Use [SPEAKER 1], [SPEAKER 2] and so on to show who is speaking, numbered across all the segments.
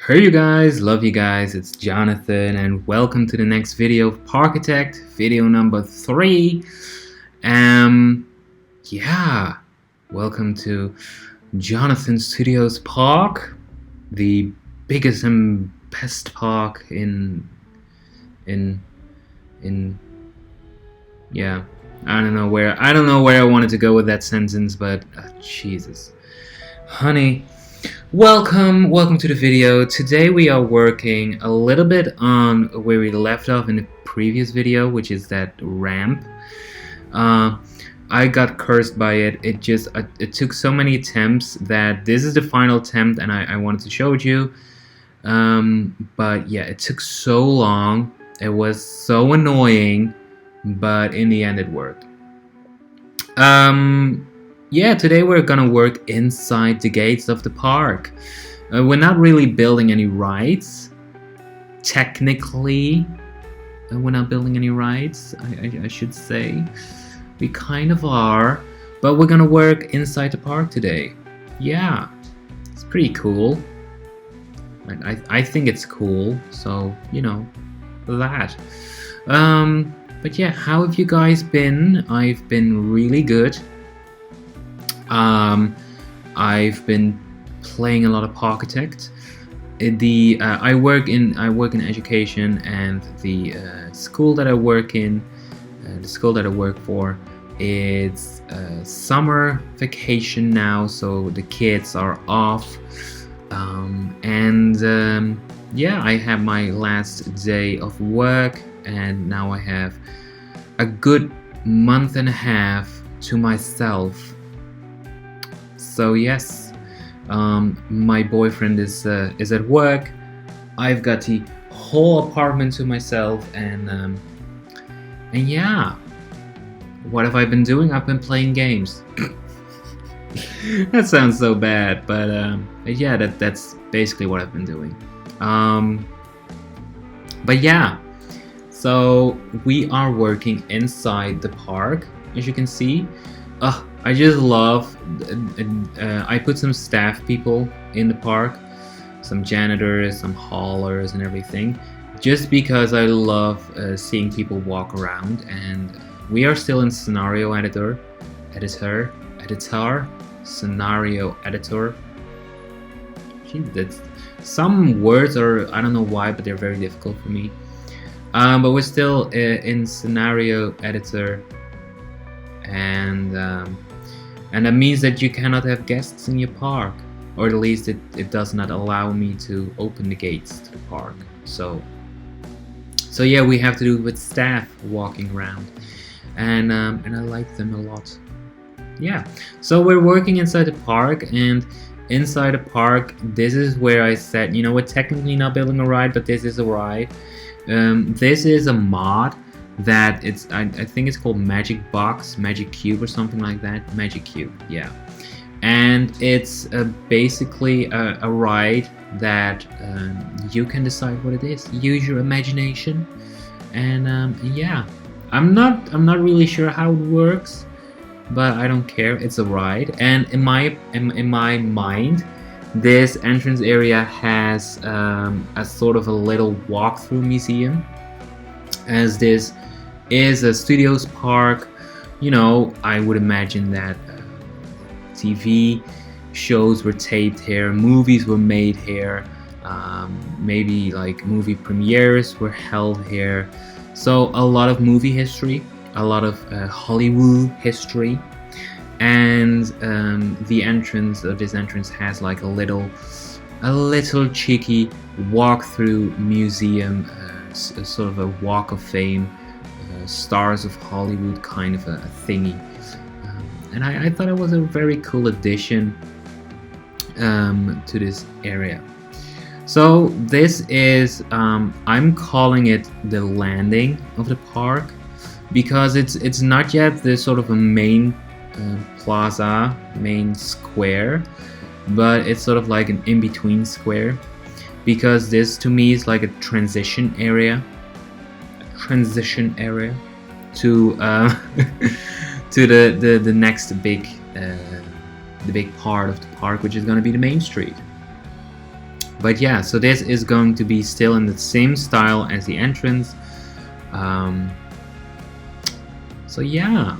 [SPEAKER 1] Hey you guys, love you guys, it's Jonathan and welcome to the next video of Parkitect, video number 3. Yeah, welcome to Jonathan Studios Park, the biggest and best park in yeah, I don't know where I wanted to go with that sentence, but Jesus. Honey, welcome to the video. Today we are working a little bit on where we left off in the previous video, which is that ramp. I got cursed by it. It took so many attempts that this is the final attempt, and I wanted to show it you. But yeah, it took so long. It was so annoying, but in the end it worked. Yeah, today we're gonna work inside the gates of the park. We're not really building any rides. Technically, we're not building any rides, I should say. We kind of are, but we're gonna work inside the park today. Yeah, it's pretty cool. I think it's cool, so, you know, that. But yeah, how have you guys been? I've been really good. I've been playing a lot of parkitect. I work in education, and the school that I work in, the school that I work for, it's summer vacation now, so the kids are off. Yeah, I have my last day of work, and now I have a good month and a half to myself. So yes, my boyfriend is at work. I've got the whole apartment to myself, and yeah, what have I been doing? I've been playing games. That sounds so bad, but yeah, that's basically what I've been doing. But yeah, so we are working inside the park, as you can see. I just love, I put some staff people in the park, some janitors, some haulers and everything, just because I love seeing people walk around. And we are still in scenario editor. Gee, some words are, I don't know why, but they're very difficult for me. But we're still in scenario editor, and that means that you cannot have guests in your park, or at least it does not allow me to open the gates to the park. So yeah, we have to do it with staff walking around, and I like them a lot. Yeah, so we're working inside the park, and inside the park, this is where I said, you know, we're technically not building a ride, but this is a ride. This is a mod that I think it's called Magic Cube or something like that. Magic Cube, yeah. And it's basically a ride that you can decide what it is. Use your imagination, and yeah, I'm not really sure how it works, but I don't care. It's a ride, and in my mind, this entrance area has a sort of a little walkthrough museum, as this is a studios park. You know, I would imagine that TV shows were taped here, movies were made here, maybe like movie premieres were held here. So a lot of movie history, a lot of Hollywood history, and the entrance of this entrance has like a little cheeky walkthrough museum, sort of a walk of fame, stars of Hollywood kind of a thingy, and I thought it was a very cool addition to this area. So this is, I'm calling it the landing of the park, because it's not yet the sort of a main plaza, main square, but it's sort of like an in-between square, because this to me is like a transition area to to the next big part of the park, which is going to be the main street. But yeah, so this is going to be still in the same style as the entrance. So yeah,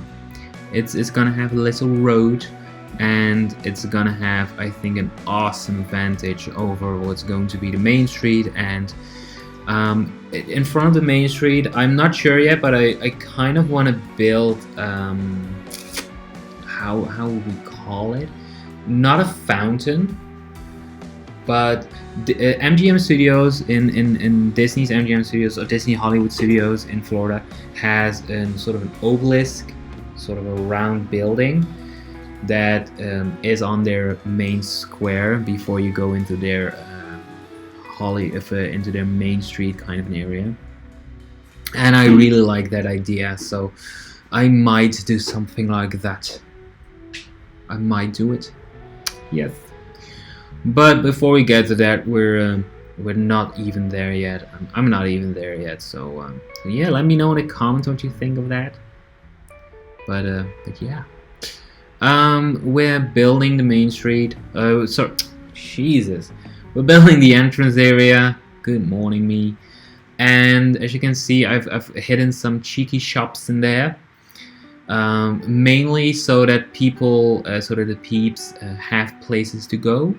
[SPEAKER 1] it's gonna have a little road, and it's gonna have, I think, an awesome vantage over what's going to be the main street. And in front of the main street, I'm not sure yet, but I kind of want to build how would we call it? Not a fountain, but MGM Studios in Disney's MGM Studios, or Disney Hollywood Studios in Florida, has sort of an obelisk, sort of a round building that is on their main square before you go into their into their main street kind of an area. And I really like that idea, so I might do something like that. I might do it. Yes. But before we get to that, we're not even there yet. I'm not even there yet. So yeah, let me know in the comments what you think of that. But yeah, we're building the main street. Sorry, Jesus, we're building the entrance area. Good morning, me. And as you can see, I've hidden some cheeky shops in there. Mainly so that people, so that the peeps have places to go,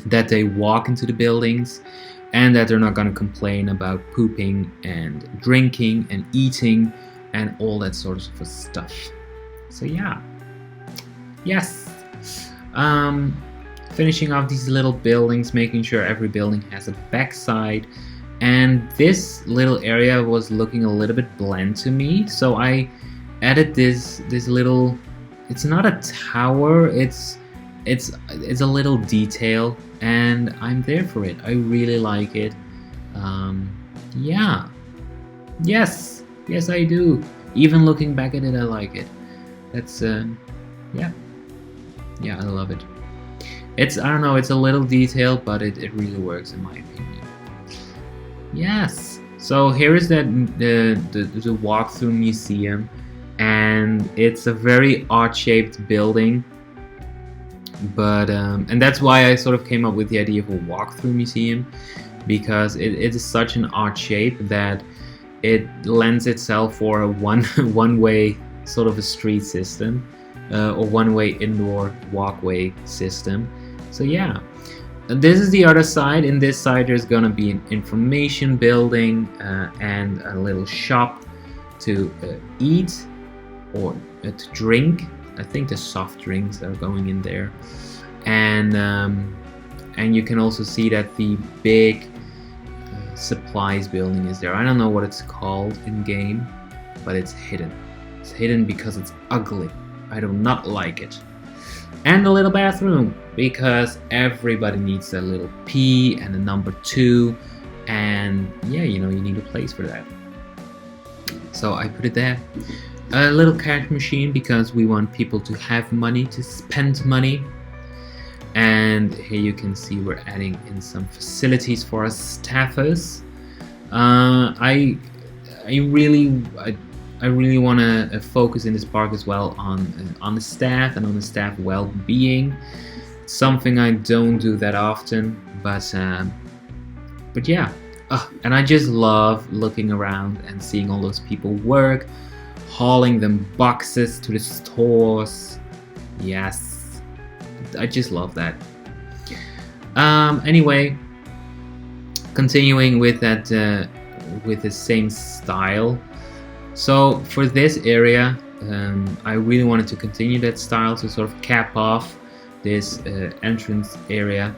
[SPEAKER 1] that they walk into the buildings, and that they're not going to complain about pooping and drinking and eating and all that sort of stuff. So yeah, yes, finishing off these little buildings, making sure every building has a backside. And this little area was looking a little bit bland to me, so I added this little, it's not a tower, it's a little detail, and I'm there for it. I really like it. Yeah, yes, I do. Even looking back at it, I like it. That's yeah, I love it. It's, I don't know, it's a little detail, but it really works in my opinion. Yes. So here is the walkthrough museum, and it's a very odd-shaped building. But and that's why I sort of came up with the idea of a walkthrough museum, because it is such an odd shape that it lends itself for a one-way sort of a street system, or one-way indoor walkway system. So yeah, this is the other side. In this side, there's gonna be an information building and a little shop to eat or to drink. I think the soft drinks are going in there, and you can also see that the big supplies building is there. I don't know what it's called in game, but it's hidden. It's hidden because it's ugly. I do not like it. And a little bathroom, because everybody needs a little pee and a number 2, and yeah, you know, you need a place for that. So I put it there. A little cash machine, because we want people to have money, to spend money. And here you can see we're adding in some facilities for our staffers. I really want to focus in this park as well on the staff and on the staff well-being. Something I don't do that often, but yeah. And I just love looking around and seeing all those people work, hauling them boxes to the stores. Yes, I just love that. Anyway, continuing with that, with the same style. So for this area, I really wanted to continue that style to sort of cap off this entrance area,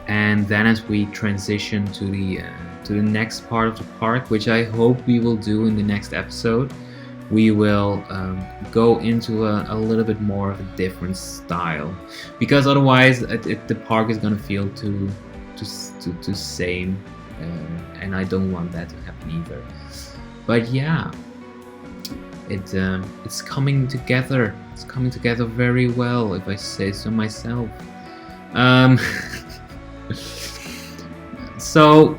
[SPEAKER 1] and then as we transition to the next part of the park, which I hope we will do in the next episode, we will go into a little bit more of a different style, because otherwise the park is gonna feel too same, and I don't want that to happen either. But yeah, it's coming together. It's coming together very well, if I say so myself. So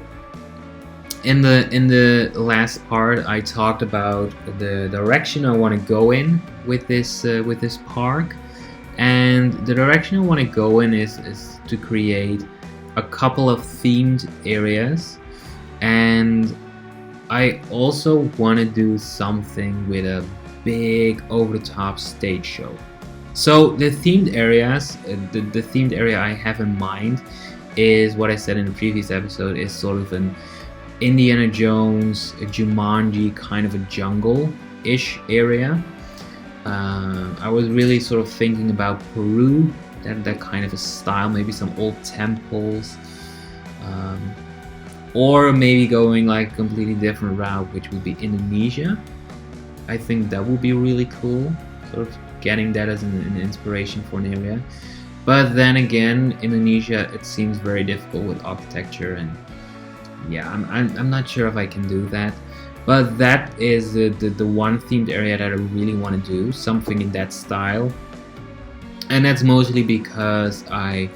[SPEAKER 1] in the last part, I talked about the direction I want to go in with this park, and the direction I want to go in is to create a couple of themed areas, and I also want to do something with a big over-the-top stage show. So the themed areas, the themed area I have in mind is what I said in the previous episode, is sort of an Indiana Jones, a Jumanji kind of a jungle-ish area. I was really sort of thinking about Peru, that kind of a style, maybe some old temples, or maybe going like a completely different route, which would be Indonesia. I think that would be really cool, sort of getting that as an inspiration for an area. But then again, Indonesia, it seems very difficult with architecture, and yeah, I'm not sure if I can do that. But that is the one themed area that I really want to do, something in that style. And that's mostly because I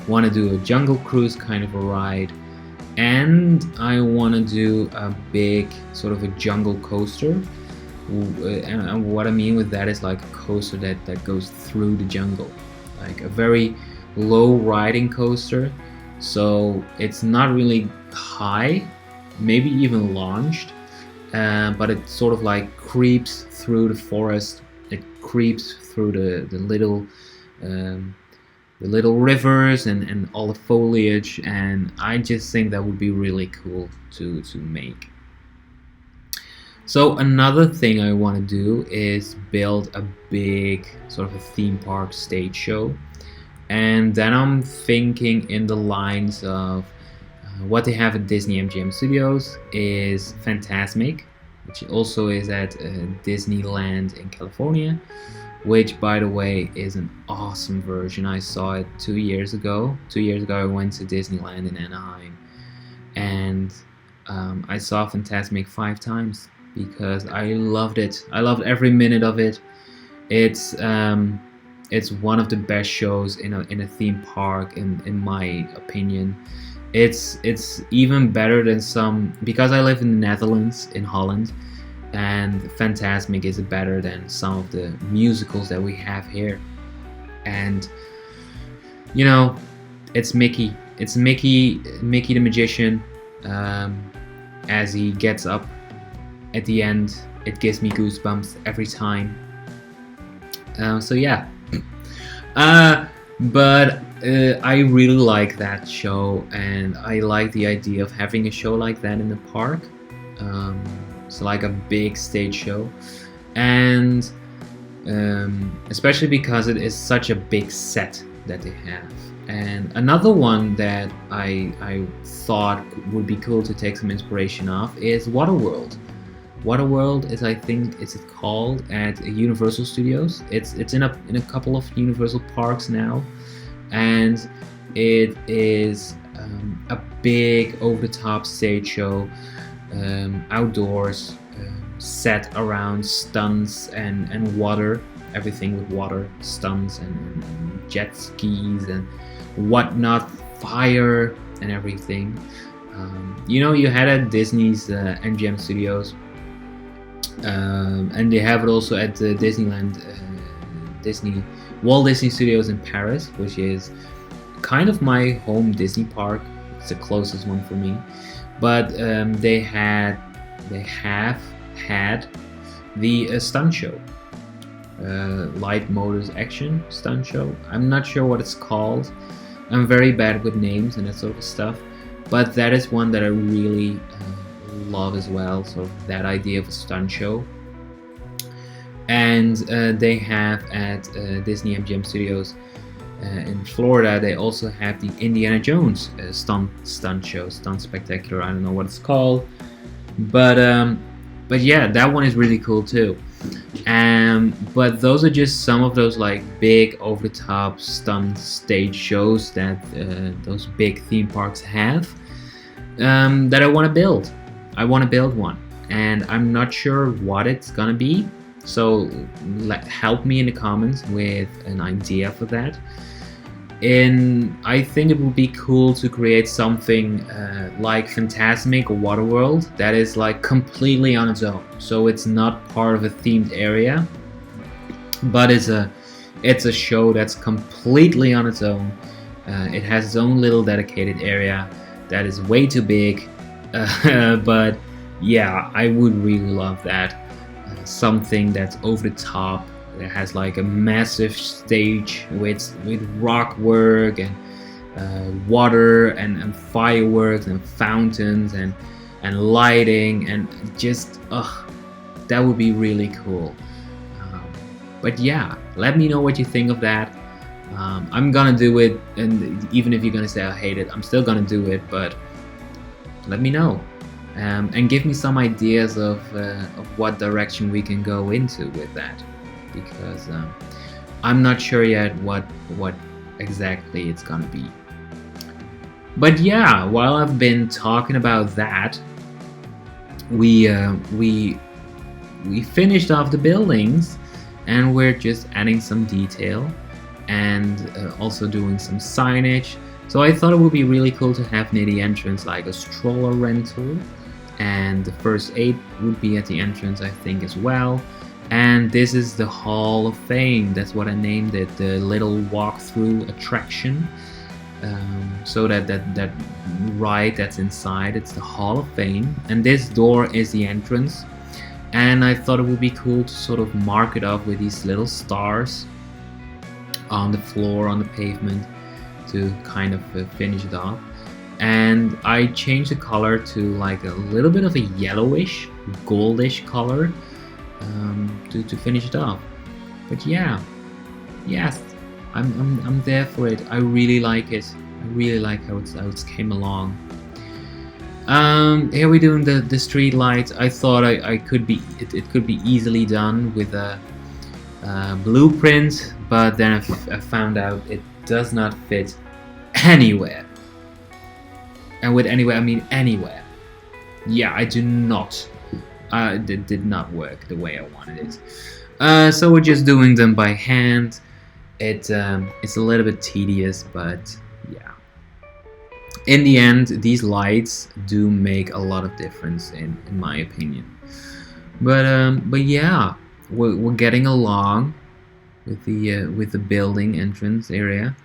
[SPEAKER 1] want to do a jungle cruise kind of a ride, and I want to do a big sort of a jungle coaster. And what I mean with that is like a coaster that goes through the jungle, like a very low riding coaster. So it's not really high, maybe even launched, but it sort of like creeps through the forest. It creeps through the little rivers and all the foliage, and I just think that would be really cool to make. So another thing I want to do is build a big sort of a theme park stage show, and then I'm thinking in the lines of what they have at Disney MGM Studios is Fantasmic, which also is at Disneyland in California, which by the way is an awesome version. I saw it 2 years ago. 2 years ago I went to Disneyland in Anaheim, and I saw Fantasmic 5 times because I loved it. I loved every minute of it. It's one of the best shows in a theme park in my opinion. It's even better than some, because I live in the Netherlands, in Holland, and Fantasmic is better than some of the musicals that we have here. And you know, it's Mickey the magician. As he gets up at the end, it gives me goosebumps every time. So yeah. But I really like that show, and I like the idea of having a show like that in the park. So like a big stage show, and especially because it is such a big set that they have. And another one that I thought would be cool to take some inspiration off is Waterworld. Waterworld is, I think it's called, at Universal Studios. It's in a couple of Universal parks now, and it is a big over-the-top stage show, outdoors, set around stunts and water, everything with water, stunts and jet skis and whatnot, fire and everything. You had at Disney's MGM Studios. And they have it also at the Disneyland, Walt Disney Studios in Paris, which is kind of my home Disney park. It's the closest one for me. But they have had the stunt show, Light Motors Action stunt show. I'm not sure what it's called. I'm very bad with names and that sort of stuff. But that is one that I really love as well, so that idea of a stunt show. And they have at Disney MGM Studios in Florida, they also have the Indiana Jones stunt show, stunt spectacular. I don't know what it's called, but yeah, that one is really cool too. But those are just some of those like big over-the-top stunt stage shows that those big theme parks have, that I want to build. I want to build one, and I'm not sure what it's gonna be, so help me in the comments with an idea for that. And I think it would be cool to create something like Fantasmic or Waterworld that is like completely on its own, so it's not part of a themed area, but it's a show that's completely on its own, It has its own little dedicated area that is way too big, but yeah, I would really love that. Something that's over the top, that has like a massive stage with rock work and water and fireworks and fountains and lighting, and just that would be really cool. But yeah, let me know what you think of that. I'm gonna do it, and even if you're gonna say I hate it, I'm still gonna do it, but let me know. And give me some ideas of what direction we can go into with that, because I'm not sure yet what exactly it's gonna be. But yeah, while I've been talking about that, we finished off the buildings, and we're just adding some detail and also doing some signage. So I thought it would be really cool to have near the entrance like a stroller rental, and the first aid would be at the entrance, I think, as well. And this is the Hall of Fame. That's what I named it, the little walkthrough attraction. So that ride that's inside, it's the Hall of Fame, and this door is the entrance. And I thought it would be cool to sort of mark it off with these little stars on the floor, on the pavement, to kind of finish it off. And I changed the color to like a little bit of a yellowish, goldish color to finish it off. But yeah, yes, I'm there for it. I really like it. I really like how it came along. Here we're doing the street lights. I thought it could be easily done with a blueprint, but then I found out it does not fit anywhere. And with anywhere, I mean anywhere. Yeah, I do not. It did not work the way I wanted it. So we're just doing them by hand. It's a little bit tedious, but yeah. In the end, these lights do make a lot of difference in my opinion. But yeah, we're getting along with the building entrance area,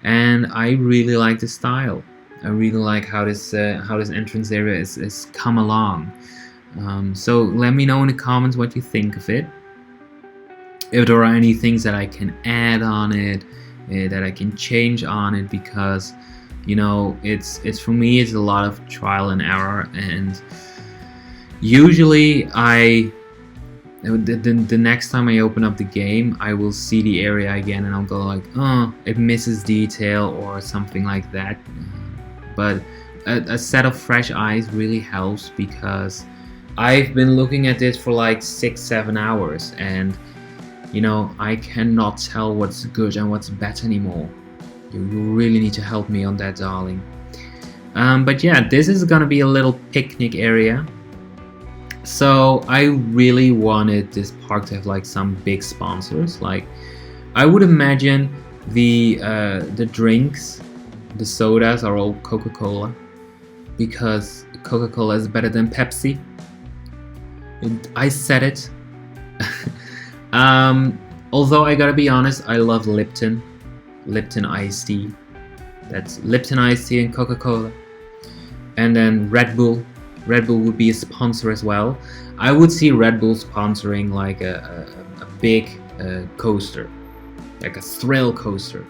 [SPEAKER 1] and I really like the style. I really like how this entrance area is come along. So let me know in the comments what you think of it. If there are any things that I can add on it, that I can change on it, because you know, it's for me, it's a lot of trial and error, and usually the next time I open up the game, I will see the area again and I'll go like, oh, it misses detail or something like that. But a set of fresh eyes really helps, because I've been looking at this for like 6-7 hours, and you know, I cannot tell what's good and what's bad anymore. You really need to help me on that, darling. But yeah, this is gonna be a little picnic area. So I really wanted this park to have like some big sponsors. Like, I would imagine the drinks, the sodas are all Coca-Cola, because Coca-Cola is better than Pepsi. I said it. Although I gotta be honest, I love Lipton iced tea. That's Lipton iced tea and Coca-Cola. And then Red Bull would be a sponsor as well. I would see Red Bull sponsoring like a big coaster, like a thrill coaster.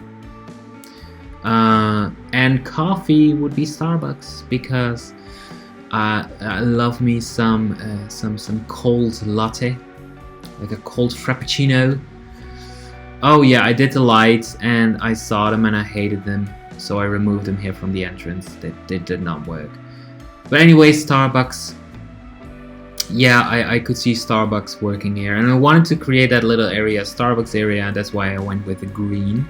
[SPEAKER 1] And coffee would be Starbucks, because I love me some cold latte, like a cold frappuccino. Oh yeah, I did the lights and I saw them and I hated them, so I removed them here from the entrance. They did not work. But anyway, Starbucks. Yeah, I could see Starbucks working here, and I wanted to create that little area, Starbucks area. That's why I went with the green.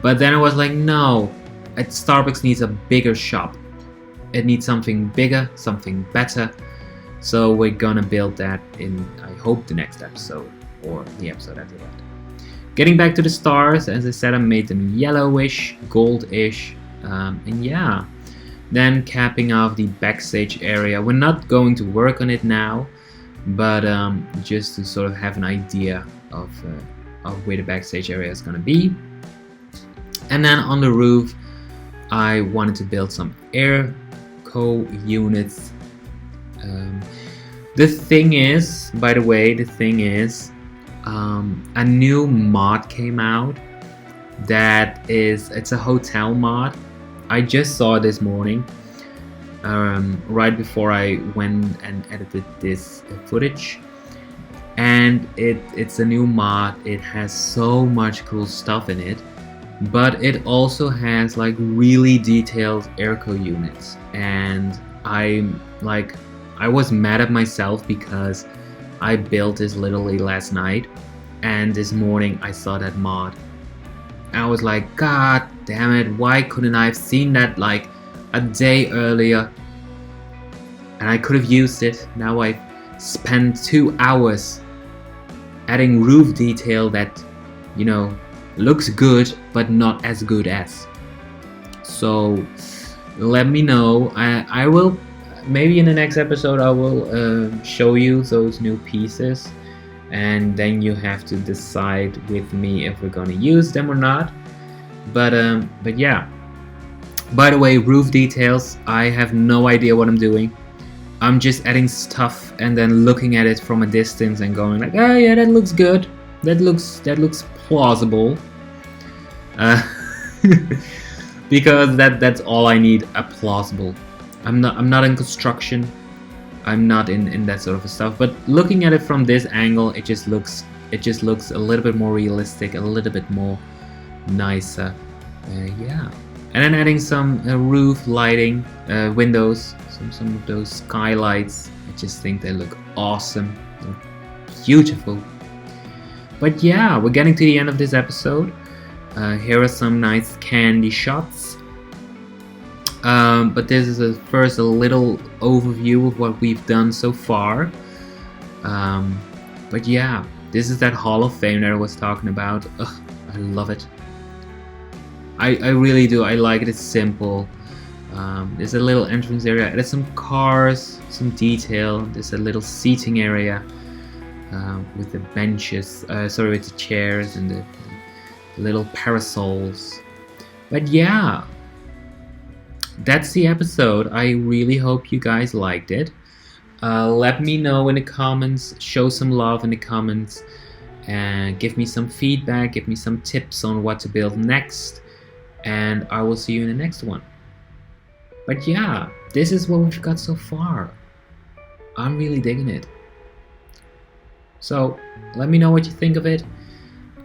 [SPEAKER 1] But then I was like, no, Starbucks needs a bigger shop. It needs something bigger, something better. So we're gonna build that in, I hope, the next episode, or the episode after that. Getting back to the stars, as I said, I made them yellowish, goldish, and yeah. Then capping off the backstage area. We're not going to work on it now, but just to sort of have an idea of where the backstage area is gonna be. And then on the roof, I wanted to build some air co-units. The thing is, by the way, a new mod came out it's a hotel mod. I just saw it this morning, right before I went and edited this footage. And it's a new mod. It has so much cool stuff in it, but it also has like really detailed airco units. And I was mad at myself because I built this literally last night, and this morning I saw that mod. I was like, God damn it, why couldn't I have seen that like a day earlier? And I could have used it. Now I spent 2 hours adding roof detail that, you know, looks good but not as good as. So let me know. I will, maybe in the next episode I will show you those new pieces, and then you have to decide with me if we're gonna use them or not. But yeah. By the way, roof details, I have no idea what I'm doing. I'm just adding stuff and then looking at it from a distance and going like, oh yeah, that looks good. That looks plausible. Because that's all I need, a plausible. I'm not in construction. I'm not in that sort of stuff. But looking at it from this angle, it just looks a little bit more realistic, a little bit more nicer. Yeah. And then adding some roof lighting, windows, some of those skylights. I just think they look awesome. They're beautiful. But yeah, we're getting to the end of this episode. Here are some nice candy shots. But this is a little overview of what we've done so far. But yeah, this is that Hall of Fame that I was talking about. Ugh, I love it. I really do. I like it. It's simple. There's a little entrance area. There's some cars, some detail. There's a little seating area with the benches. With the chairs and the little parasols. But yeah, that's the episode. I really hope you guys liked it. Let me know in the comments. Show some love in the comments. And give me some feedback. Give me some tips on what to build next. And I will see you in the next one. But yeah, this is what we've got so far. I'm really digging it. So let me know what you think of it.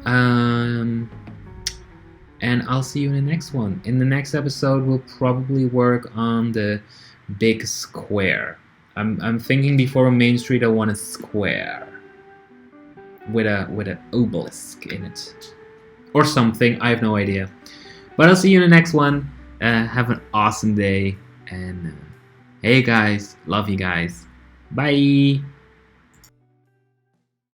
[SPEAKER 1] And I'll see you in the next one. In the next episode, we'll probably work on the big square. I'm thinking before a main street, I want a square with an obelisk in it or something. I have no idea. But I'll see you in the next one. Have an awesome day. And hey guys, love you guys. Bye.